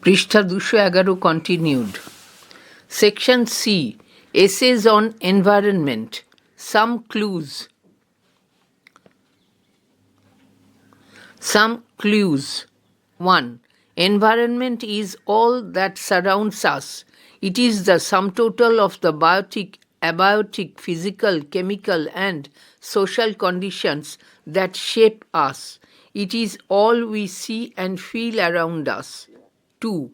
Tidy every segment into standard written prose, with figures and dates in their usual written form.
পৃষ্ঠা 211 continued. Section C. Essays on environment. Some clues. Some clues. 1. Environment is all that surrounds us. It is the sum total of the biotic, abiotic, physical, chemical, and social conditions that shape us. It is all we see and feel around us. 2.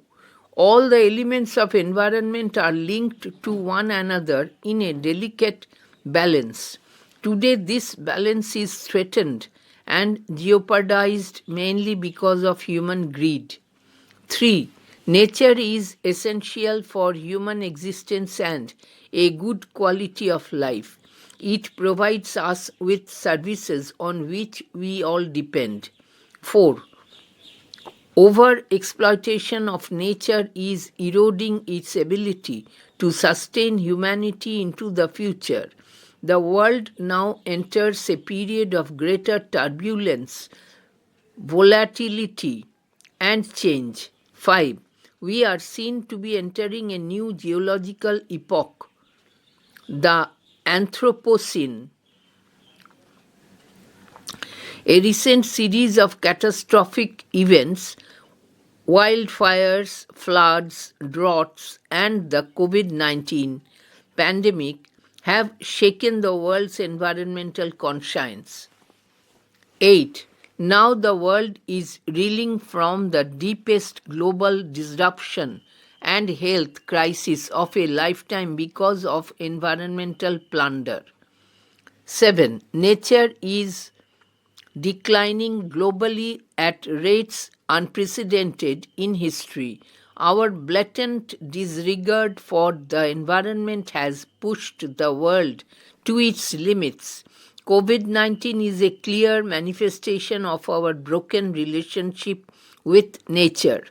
All the elements of environment are linked to one another in a delicate balance. Today, this balance is threatened and jeopardized mainly because of human greed. 3. Nature is essential for human existence and a good quality of life. It provides us with services on which we all depend. 4. Over-exploitation of nature is eroding its ability to sustain humanity into the future. The world now enters a period of greater turbulence, volatility, and change. 5. We are seen to be entering a new geological epoch, the Anthropocene. A recent series of catastrophic events, wildfires, floods, droughts, and the COVID-19 pandemic have shaken the world's environmental conscience. 8. Now the world is reeling from the deepest global disruption and health crisis of a lifetime because of environmental plunder. 7. Nature is declining globally at rates unprecedented in history. Our blatant disregard for the environment has pushed the world to its limits. COVID-19 is a clear manifestation of our broken relationship with nature.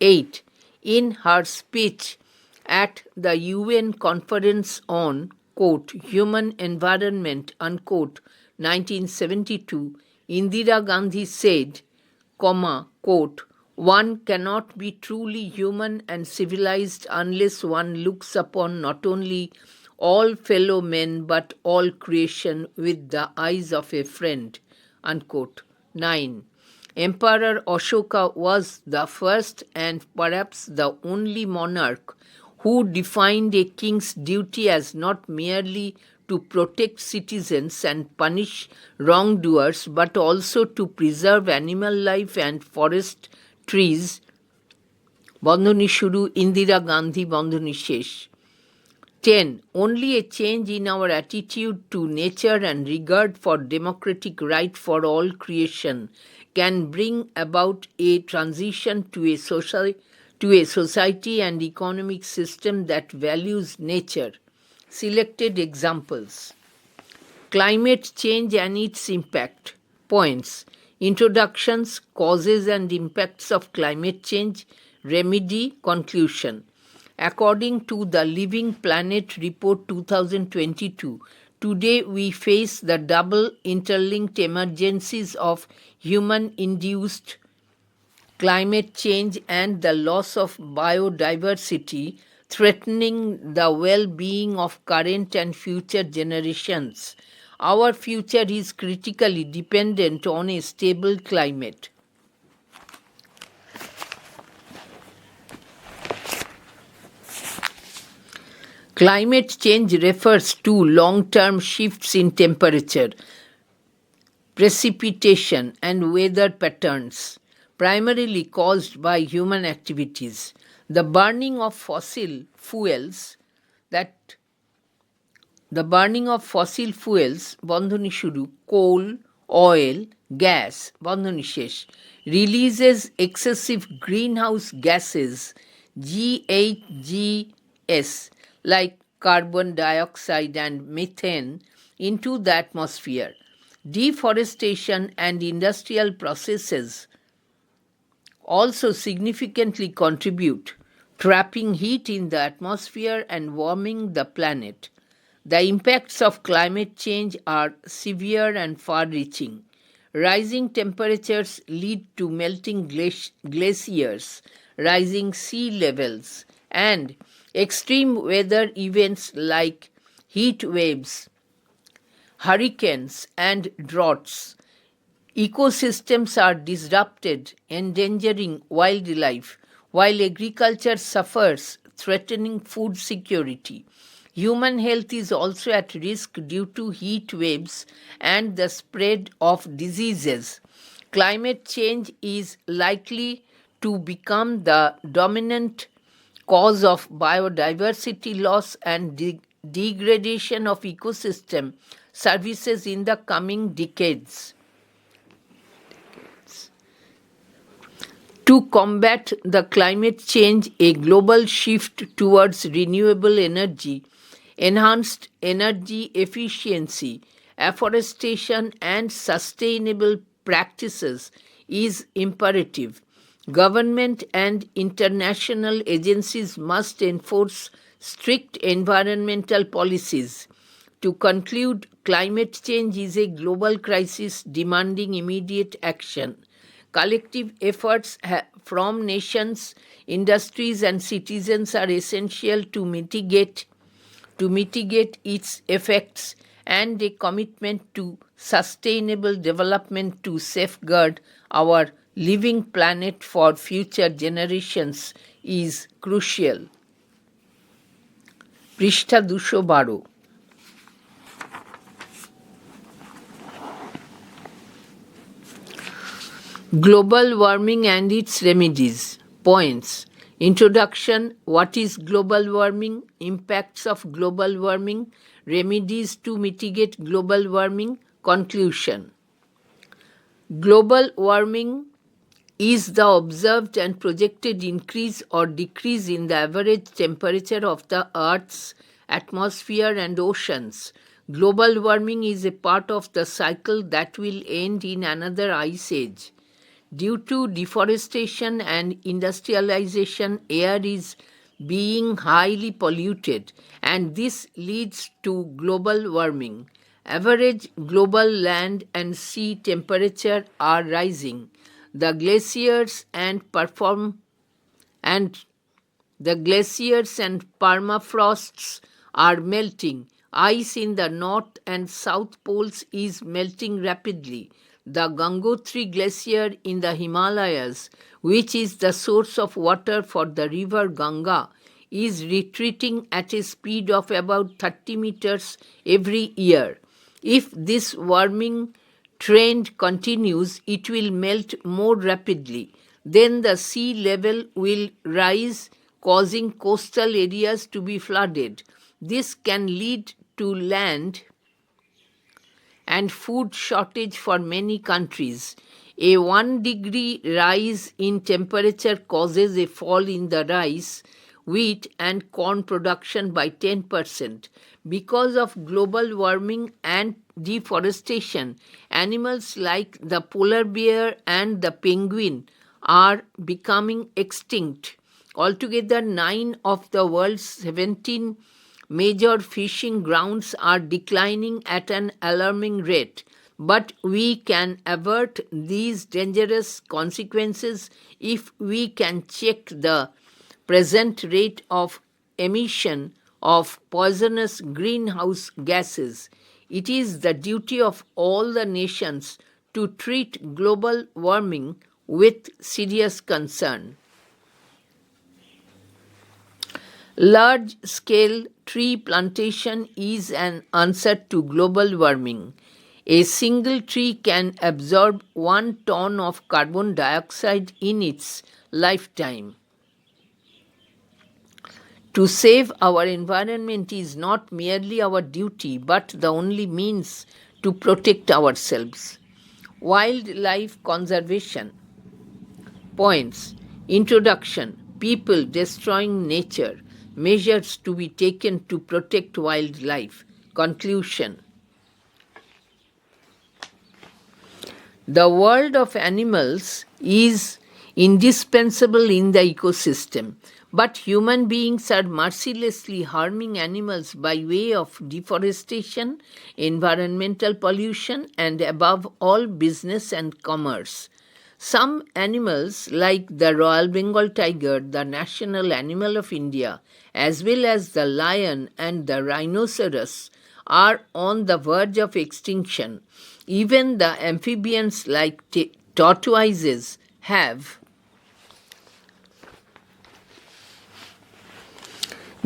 8. In her speech at the UN Conference on, quote, Human Environment, unquote, 1972, Indira Gandhi said, quote, one cannot be truly human and civilized unless one looks upon not only all fellow men but all creation with the eyes of a friend, unquote. 9. Emperor Ashoka was the first and perhaps the only monarch who defined a king's duty as not merely to protect citizens and punish wrongdoers, but also to preserve animal life and forest trees. বন্ধনী শুরু ইন্দিরা গান্ধী বন্ধনী শেষ. 10. Only a change in our attitude to nature and regard for democratic right for all creation can bring about a transition to a society and economic system that values nature. Selected examples. Climate change and its impact. Points. Introductions, causes and impacts of climate change, remedy, conclusion. According to the Living Planet Report 2022, today we face the double interlinked emergencies of human-induced climate change and the loss of biodiversity, threatening the well-being of current and future generations. Our future is critically dependent on a stable climate. Climate change refers to long-term shifts in temperature, precipitation, and weather patterns, primarily caused by human activities. The burning of fossil fuels, বন্ধনী শুরু, coal, oil, gas, বন্ধনী শেষ, releases excessive greenhouse gases, GHGs, like carbon dioxide and methane, into the atmosphere. Deforestation and industrial processes also significantly contribute, trapping heat in the atmosphere and warming the planet. The impacts of climate change are severe and far-reaching. Rising temperatures lead to melting glaciers, rising sea levels, and extreme weather events like heat waves, hurricanes, and droughts. Ecosystems are disrupted, endangering wildlife, while agriculture suffers, threatening food security. Human health is also at risk due to heat waves and the spread of diseases. Climate change is likely to become the dominant cause of biodiversity loss and degradation of ecosystem services in the coming decades. To combat the climate change, a global shift towards renewable energy, enhanced energy efficiency, afforestation, and sustainable practices is imperative. Government and international agencies must enforce strict environmental policies. To conclude, climate change is a global crisis demanding immediate action. Collective efforts from nations, industries, and citizens are essential to mitigate its effects, and a commitment to sustainable development to safeguard our living planet for future generations is crucial. পৃষ্ঠা 212। Global warming and its remedies. Points. Introduction. What is global warming? Impacts of global warming. Remedies to mitigate global warming. Conclusion. Global warming is the observed and projected increase or decrease in the average temperature of the Earth's atmosphere and oceans. Global warming is a part of the cycle that will end in another ice age. Due to deforestation and industrialization, air is being highly polluted, and this leads to global warming. Average global land and sea temperature are rising. The glaciers and permafrosts are melting. Ice in the north and south poles is melting rapidly. The Gangotri Glacier in the Himalayas, which is the source of water for the river Ganga, is retreating at a speed of about 30 meters every year. If this warming trend continues, it will melt more rapidly. Then the sea level will rise, causing coastal areas to be flooded. This can lead to land and food shortage for many countries. A 1-degree rise in temperature causes a fall in the rice, wheat, and corn production by 10%. Because of global warming and deforestation, animals like the polar bear and the penguin are becoming extinct. Altogether, 9 of the world's 17 major fishing grounds are declining at an alarming rate, but we can avert these dangerous consequences if we can check the present rate of emission of poisonous greenhouse gases. It is the duty of all the nations to treat global warming with serious concern. Large-scale tree plantation is an answer to global warming. A single tree can absorb 1 ton of carbon dioxide in its lifetime. To save our environment is not merely our duty, but the only means to protect ourselves. Wildlife conservation. Points. Introduction. People destroying nature. Measures to be taken to protect wildlife. Conclusion. The world of animals is indispensable in the ecosystem, But human beings are mercilessly harming animals by way of deforestation, environmental pollution, and above all, business and commerce. Some animals, like the Royal Bengal tiger, the national animal of India, as well as the lion and the rhinoceros, are on the verge of extinction. Even the amphibians, like tortoises, have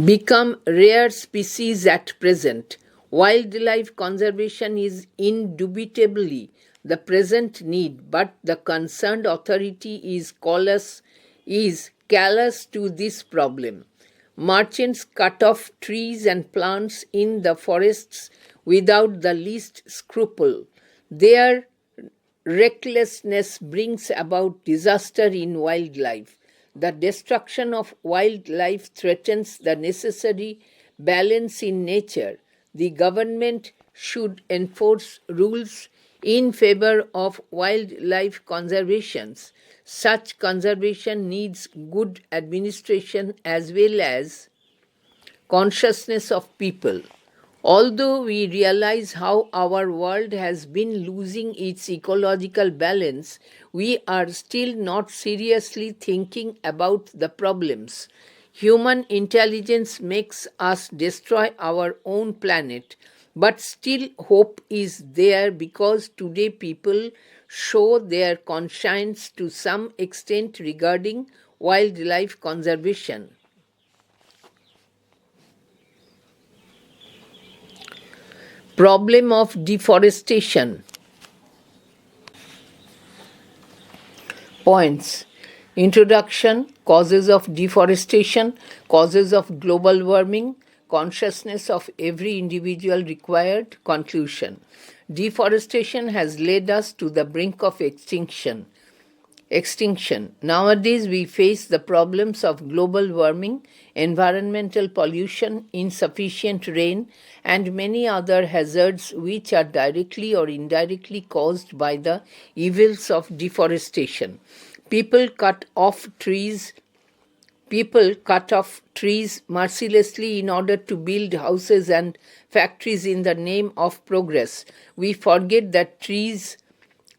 become rare species at present. Wildlife conservation is indubitably the present need, but the concerned authority is callous to this problem. Merchants cut off trees and plants in the forests without the least scruple. Their recklessness brings about disaster in wildlife. The destruction of wildlife threatens the necessary balance in nature. The government should enforce rules in favor of wildlife conservation. Such conservation needs good administration as well as consciousness of people. Although we realize how our world has been losing its ecological balance, we are still not seriously thinking about the problems. Human intelligence makes us destroy our own planet, but still hope is there because today people show their conscience to some extent regarding wildlife conservation. Problem of deforestation. Points. Introduction, causes of deforestation, causes of global warming, consciousness of every individual required, conclusion. Deforestation has led us to the brink of extinction. Nowadays, we face the problems of global warming, environmental pollution, insufficient rain, and many other hazards which are directly or indirectly caused by the evils of deforestation. People cut off trees mercilessly in order to build houses and factories in the name of progress. We forget that trees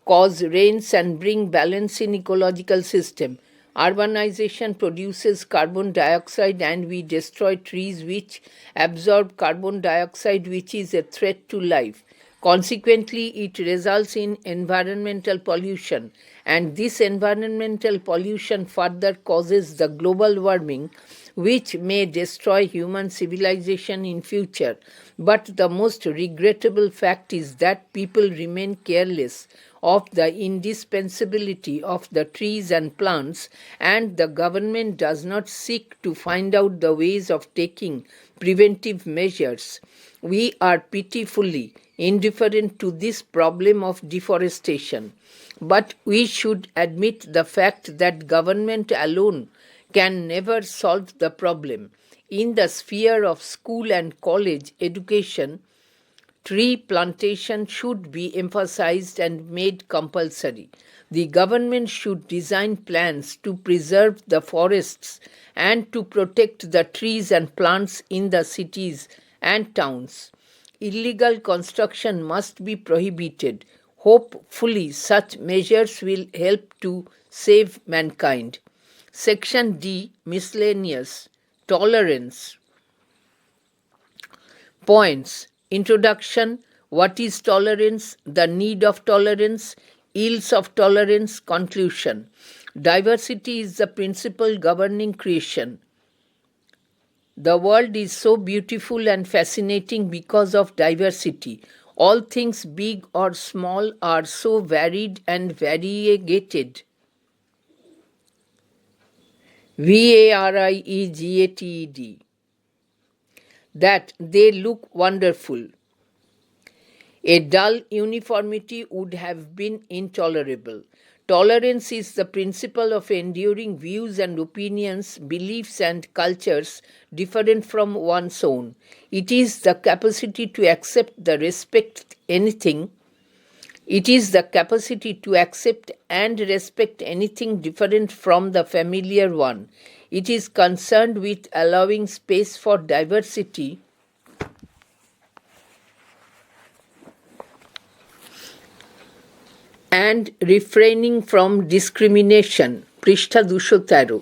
cause rains and bring balance in ecological system. Urbanization produces carbon dioxide and we destroy trees which absorb carbon dioxide, which is a threat to life. Consequently, it results in environmental pollution, and this environmental pollution further causes the global warming, which may destroy human civilization in future. But the most regrettable fact is that people remain careless of the indispensability of the trees and plants, and the government does not seek to find out the ways of taking preventive measures. We are pitifully indifferent to this problem of deforestation, but we should admit the fact that government alone can never solve the problem. In the sphere of school and college education, tree plantation should be emphasized and made compulsory. The government should design plans to preserve the forests and to protect the trees and plants in the cities and towns. Illegal construction must be prohibited. Hopefully, such measures will help to save mankind. Section D, miscellaneous, tolerance. Points. Introduction, what is tolerance, the need of tolerance, ills of tolerance, conclusion. Diversity is the principal governing creation. The world is so beautiful and fascinating because of diversity. All things, big or small, are so varied and variegated. variegated. That they look wonderful. A dull uniformity would have been intolerable. Tolerance is the principle of enduring views and opinions, beliefs and cultures different from one's own. It is the capacity to accept the respect anything It is the capacity to accept and respect anything different from the familiar one. It is concerned with allowing space for diversity and refraining from discrimination. Prishtha 213.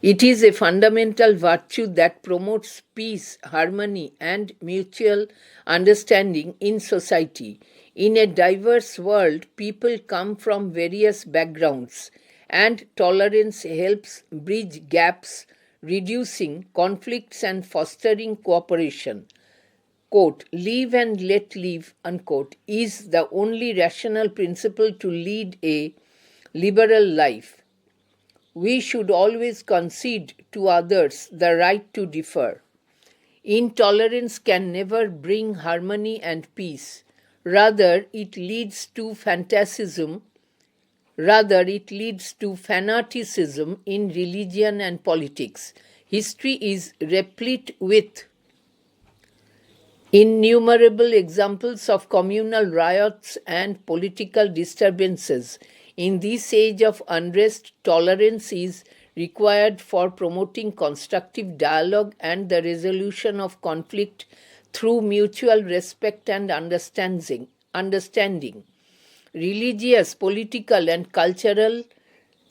It is a fundamental virtue that promotes peace, harmony, and mutual understanding in society. In a diverse world, people come from various backgrounds, and tolerance helps bridge gaps, reducing conflicts and fostering cooperation. Quote, live and let live, unquote, is the only rational principle to lead a liberal life. We should always concede to others the right to differ. Intolerance can never bring harmony and peace. Rather, it leads to fanaticism in religion and politics. History is replete with innumerable examples of communal riots and political disturbances. In this age of unrest, tolerance is required for promoting constructive dialogue and the resolution of conflict through mutual respect and understanding. Religious, political, and cultural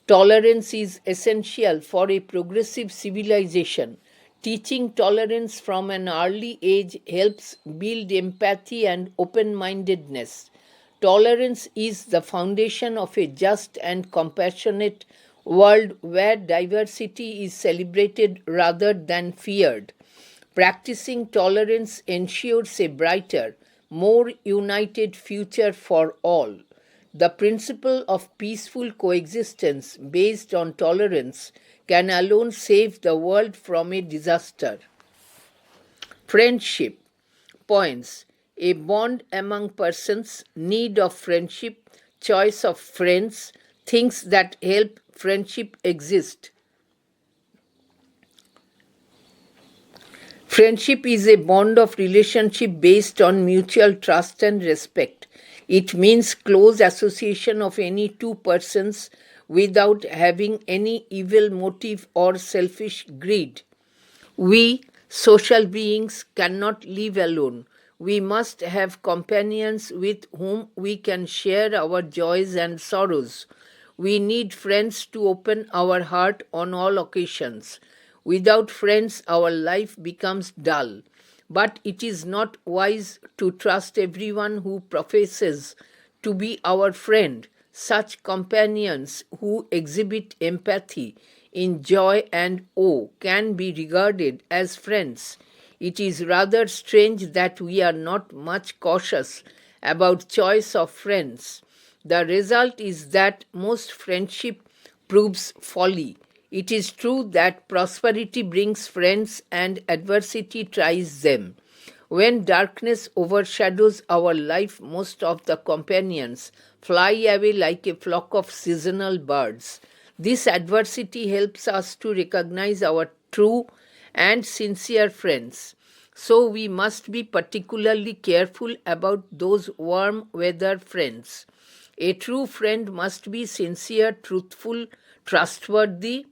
tolerance is essential for a progressive civilization. Teaching tolerance from an early age helps build empathy and open-mindedness. Tolerance is the foundation of a just and compassionate world where diversity is celebrated rather than feared. Practicing tolerance ensures a brighter, more united future for all. The principle of peaceful coexistence based on tolerance can alone save the world from a disaster. Friendship. Points. A bond among persons, need of friendship, choice of friends, things that help friendship exist. Friendship is a bond of relationship based on mutual trust and respect. It means close association of any two persons without having any evil motive or selfish greed. We, social beings, cannot live alone. We must have companions with whom we can share our joys and sorrows. We need friends to open our heart on all occasions. Without friends, our life becomes dull. But it is not wise to trust everyone who professes to be our friend. Such companions who exhibit empathy in joy and woe can be regarded as friends. It is rather strange that we are not much cautious about choice of friends. The result is that most friendship proves folly. It is true that prosperity brings friends and adversity tries them. When darkness overshadows our life, most of the companions fly away like a flock of seasonal birds. This adversity helps us to recognize our true and sincere friends. So we must be particularly careful about those warm weather friends. A true friend must be sincere, truthful, trustworthy,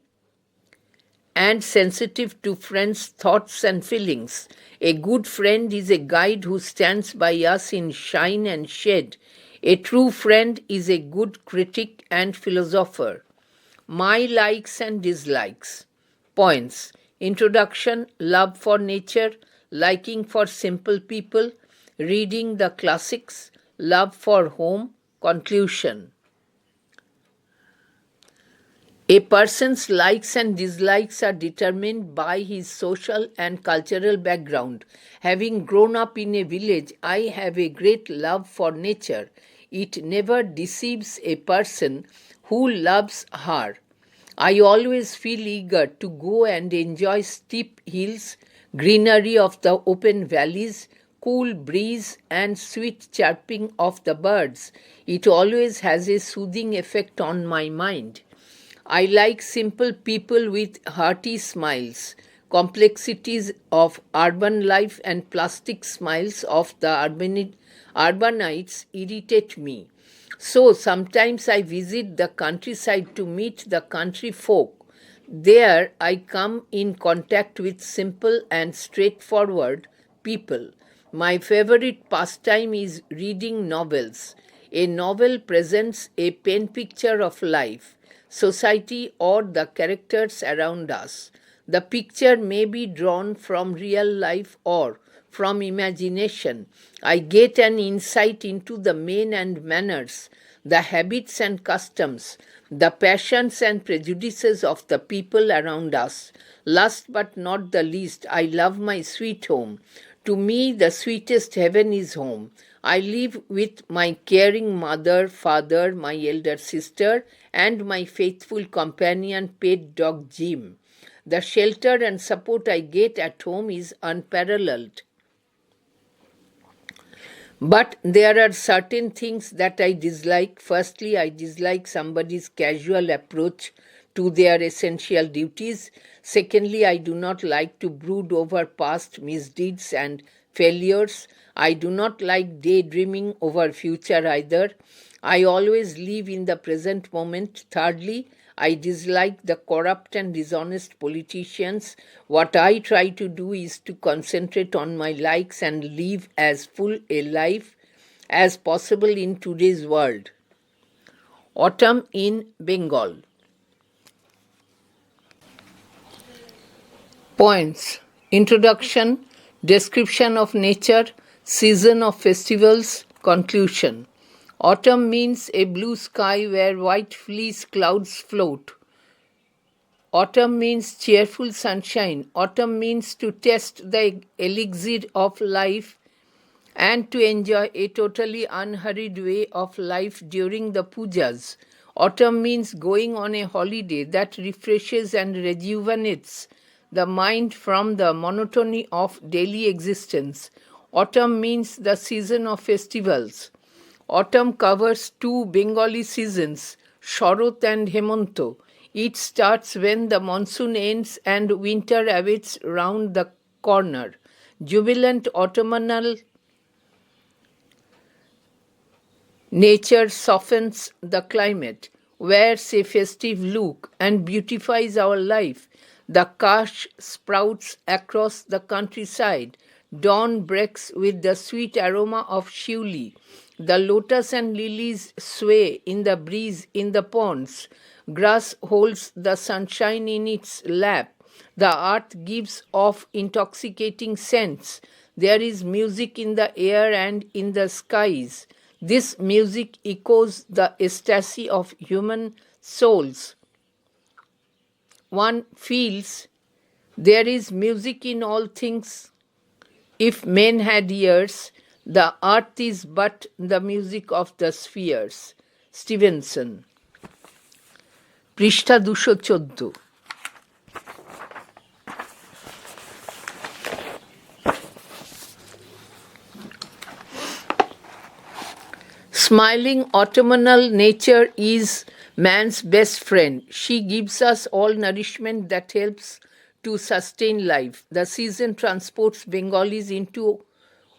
and sensitive to friends' thoughts and feelings. A good friend is a guide who stands by us in shine and shade. A true friend is a good critic and philosopher. My likes and dislikes. Points. Introduction, love for nature, liking for simple people, reading the classics, love for home, conclusion. A person's likes and dislikes are determined by his social and cultural background. Having grown up in a village, I have a great love for nature. It never deceives a person who loves her. I always feel eager to go and enjoy steep hills, greenery of the open valleys, cool breeze and sweet chirping of the birds. It always has a soothing effect on my mind. I like simple people with hearty smiles. Complexities of urban life and plastic smiles of the urbanites irritate me. So sometimes I visit the countryside to meet the country folk. There I come in contact with simple and straightforward people. My favorite pastime is reading novels. A novel presents a pen picture of life, society, or the characters around us. The picture may be drawn from real life or from imagination. I get an insight into the men and manners, the habits and customs, the passions and prejudices of the people around us. Last but not the least, I love my sweet home. To me, the sweetest heaven is home. I live with my caring mother, father, my elder sister, and my faithful companion, pet dog Jim. The shelter and support I get at home is unparalleled. But there are certain things that I dislike. Firstly, I dislike somebody's casual approach to their essential duties. Secondly, I do not like to brood over past misdeeds and failures. I do not like daydreaming over future either. I always live in the present moment. Thirdly, I dislike the corrupt and dishonest politicians. What I try to do is to concentrate on my likes and live as full a life as possible in today's world. Autumn in Bengal. Points: Introduction, description of nature, season of festivals, conclusion. Autumn means a blue sky where white fleece clouds float. Autumn means cheerful sunshine. Autumn means to test the elixir of life and to enjoy a totally unhurried way of life during the pujas. Autumn means going on a holiday that refreshes and rejuvenates the mind from the monotony of daily existence. Autumn means the season of festivals. Autumn covers two Bengali seasons, Sharot and Hemanto. It starts when the monsoon ends and winter awaits round the corner. Jubilant autumnal nature softens the climate, wears a festive look, and beautifies our life. The kash sprouts across the countryside. Dawn breaks with the sweet aroma of shiuli. The lotus and lilies sway in the breeze in the ponds. Grass holds the sunshine in its lap. The earth gives off intoxicating scents. There is music in the air and in the skies. This music echoes the ecstasy of human souls. One feels there is music in all things. If men had ears, the earth is but the music of the spheres. Stevenson. পৃষ্ঠা 214। Smiling autumnal nature is man's best friend. She gives us all nourishment that helps to sustain life. The season transports Bengalis into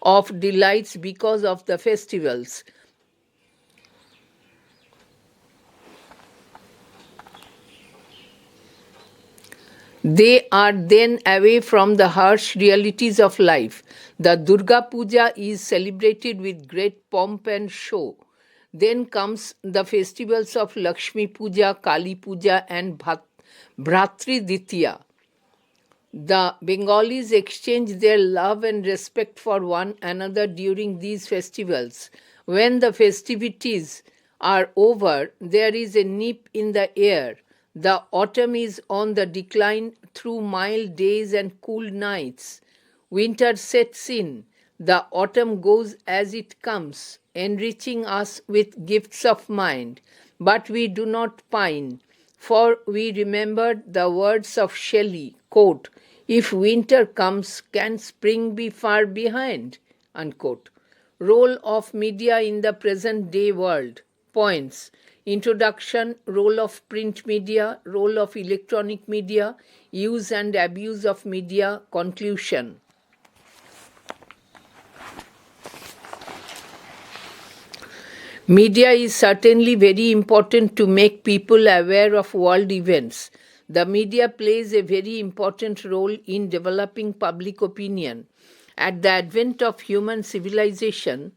of delights because of the festivals. They are then away from the harsh realities of life. The Durga Puja is celebrated with great pomp and show. Then comes the festivals of Lakshmi Puja, Kali Puja, and Bhratri Ditya. The Bengalis exchange their love and respect for one another during these festivals. When the festivities are over, there is a nip in the air. The autumn is on the decline through mild days and cool nights. Winter sets in. The autumn goes as it comes, enriching us with gifts of mind. But we do not pine, for we remembered the words of Shelley, quote, "If winter comes, can spring be far behind?" Unquote. Role of media in the present day world. Points. Introduction, role of print media, role of electronic media, use and abuse of media, conclusion. Media is certainly very important to make people aware of world events. The media plays a very important role in developing public opinion. At the advent of human civilization,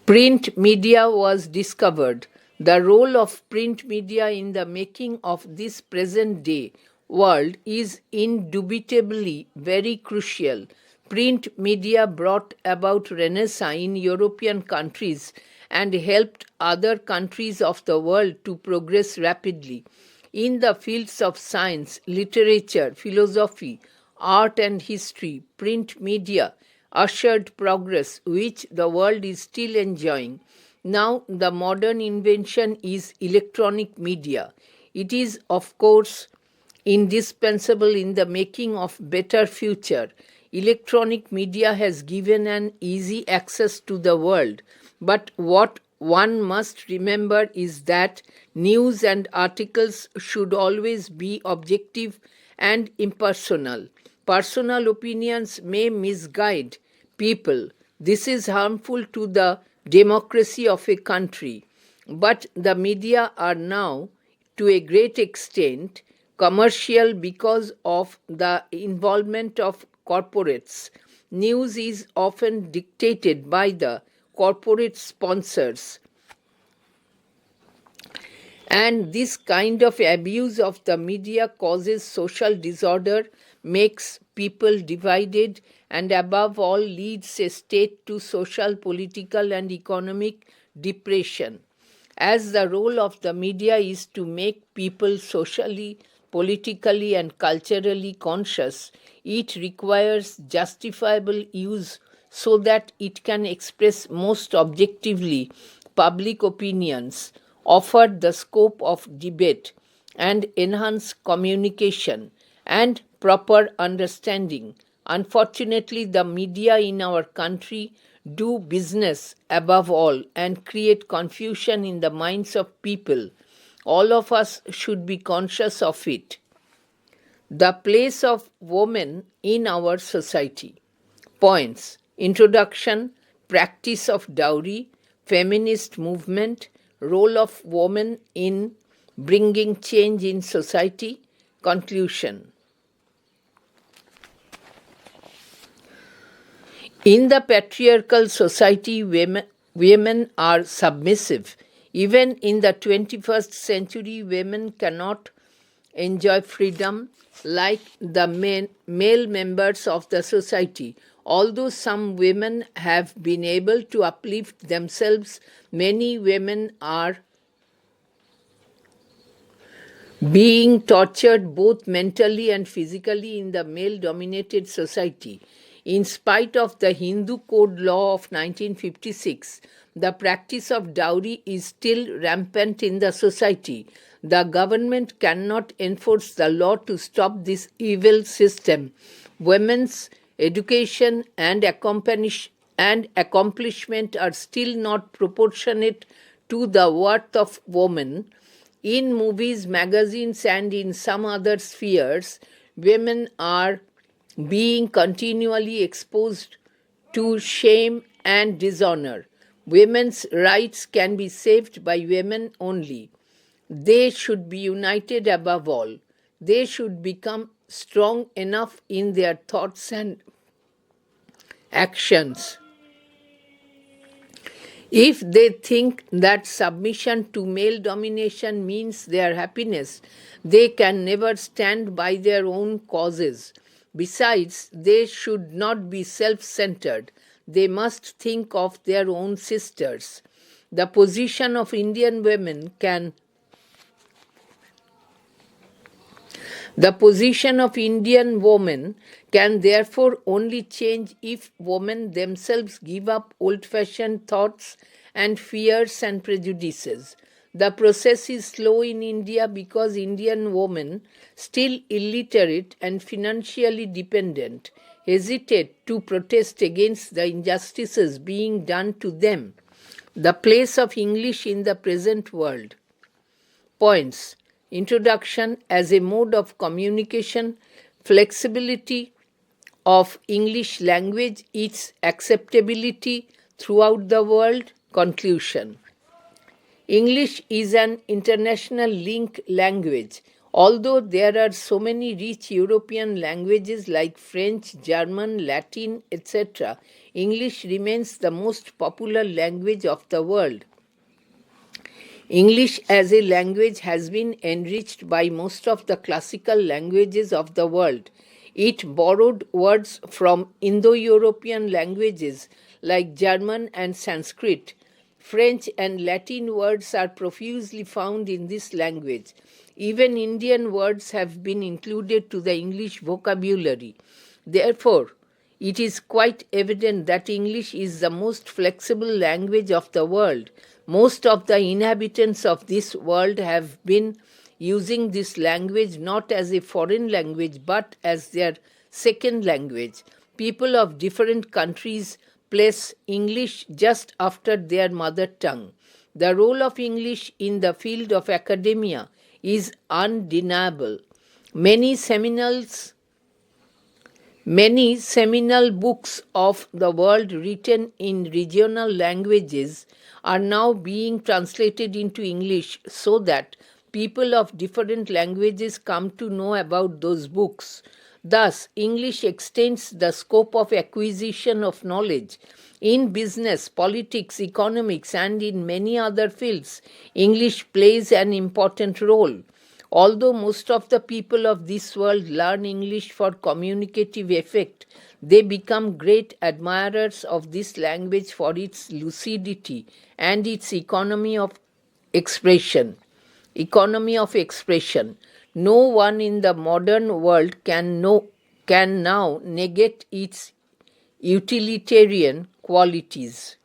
print media was discovered. The role of print media in the making of this present day world is indubitably very crucial. Print media brought about renaissance in European countries and helped other countries of the world to progress rapidly. In the fields of science, literature, philosophy, art, and history, print media ushered progress which the world is still enjoying. Now, the modern invention is electronic media. It is, of course, indispensable in the making of better future. Electronic media has given an easy access to the world, but what one must remember is that news and articles should always be objective and impersonal. Personal opinions may misguide people. This is harmful to the democracy of a country. But the media are now, to a great extent, commercial because of the involvement of corporates. News is often dictated by the corporate sponsors, and this kind of abuse of the media causes social disorder, makes people divided, and above all leads a state to social, political, and economic depression. As the role of the media is to make people socially, politically, and culturally conscious, it requires justifiable use so that it can express most objectively public opinions, offer the scope of debate, and enhance communication and proper understanding. Unfortunately, the media in our country do business above all and create confusion in the minds of people. All of us should be conscious of it. The place of women in our society. Points: Introduction, practice of dowry, feminist movement, role of women in bringing change in society, conclusion. In the patriarchal society, women are submissive. Even in the 21st century, women cannot enjoy freedom like the male members of the society. Although some women have been able to uplift themselves, many women are being tortured both mentally and physically in the male dominated society. In spite of the Hindu Code Law of 1956, the practice of dowry is still rampant in the society. The government cannot enforce the law to stop this evil system. Women's education and accomplishment are still not proportionate to the worth of women. In movies, magazines, and in some other spheres, women are being continually exposed to shame and dishonor. Women's rights can be saved by women only. They should be united above all. They should become strong enough in their thoughts and actions. If they think that submission to male domination means their happiness, they can never stand by their own causes. Besides, they should not be self-centered. They must think of their own sisters. The position of Indian women can therefore only change if women themselves give up old-fashioned thoughts and fears and prejudices. The process is slow in India because Indian women, still illiterate and financially dependent, hesitate to protest against the injustices being done to them. The place of English in the present world. Points: Introduction as a mode of communication, flexibility of English language, its acceptability throughout the world. Conclusion. English is an international link language. Although there are so many rich European languages like French, German, Latin, etc., English remains the most popular language of the world. English as a language has been enriched by most of the classical languages of the world. It borrowed words from Indo-European languages like German and Sanskrit. French and Latin words are profusely found in this language. Even Indian words have been included to the English vocabulary. Therefore, it is quite evident that English is the most flexible language of the world. Most of the inhabitants of this world have been using this language not as a foreign language but as their second language. People of different countries place English just after their mother tongue. The role of English in the field of academia is undeniable. Many seminal books of the world written in regional languages are now being translated into English so that people of different languages come to know about those books. Thus, English extends the scope of acquisition of knowledge. In business, politics, economics, and in many other fields, English plays an important role. Although most of the people of this world learn English for communicative effect, they become great admirers of this language for its lucidity and its economy of expression. No one in the modern world can now negate its utilitarian qualities.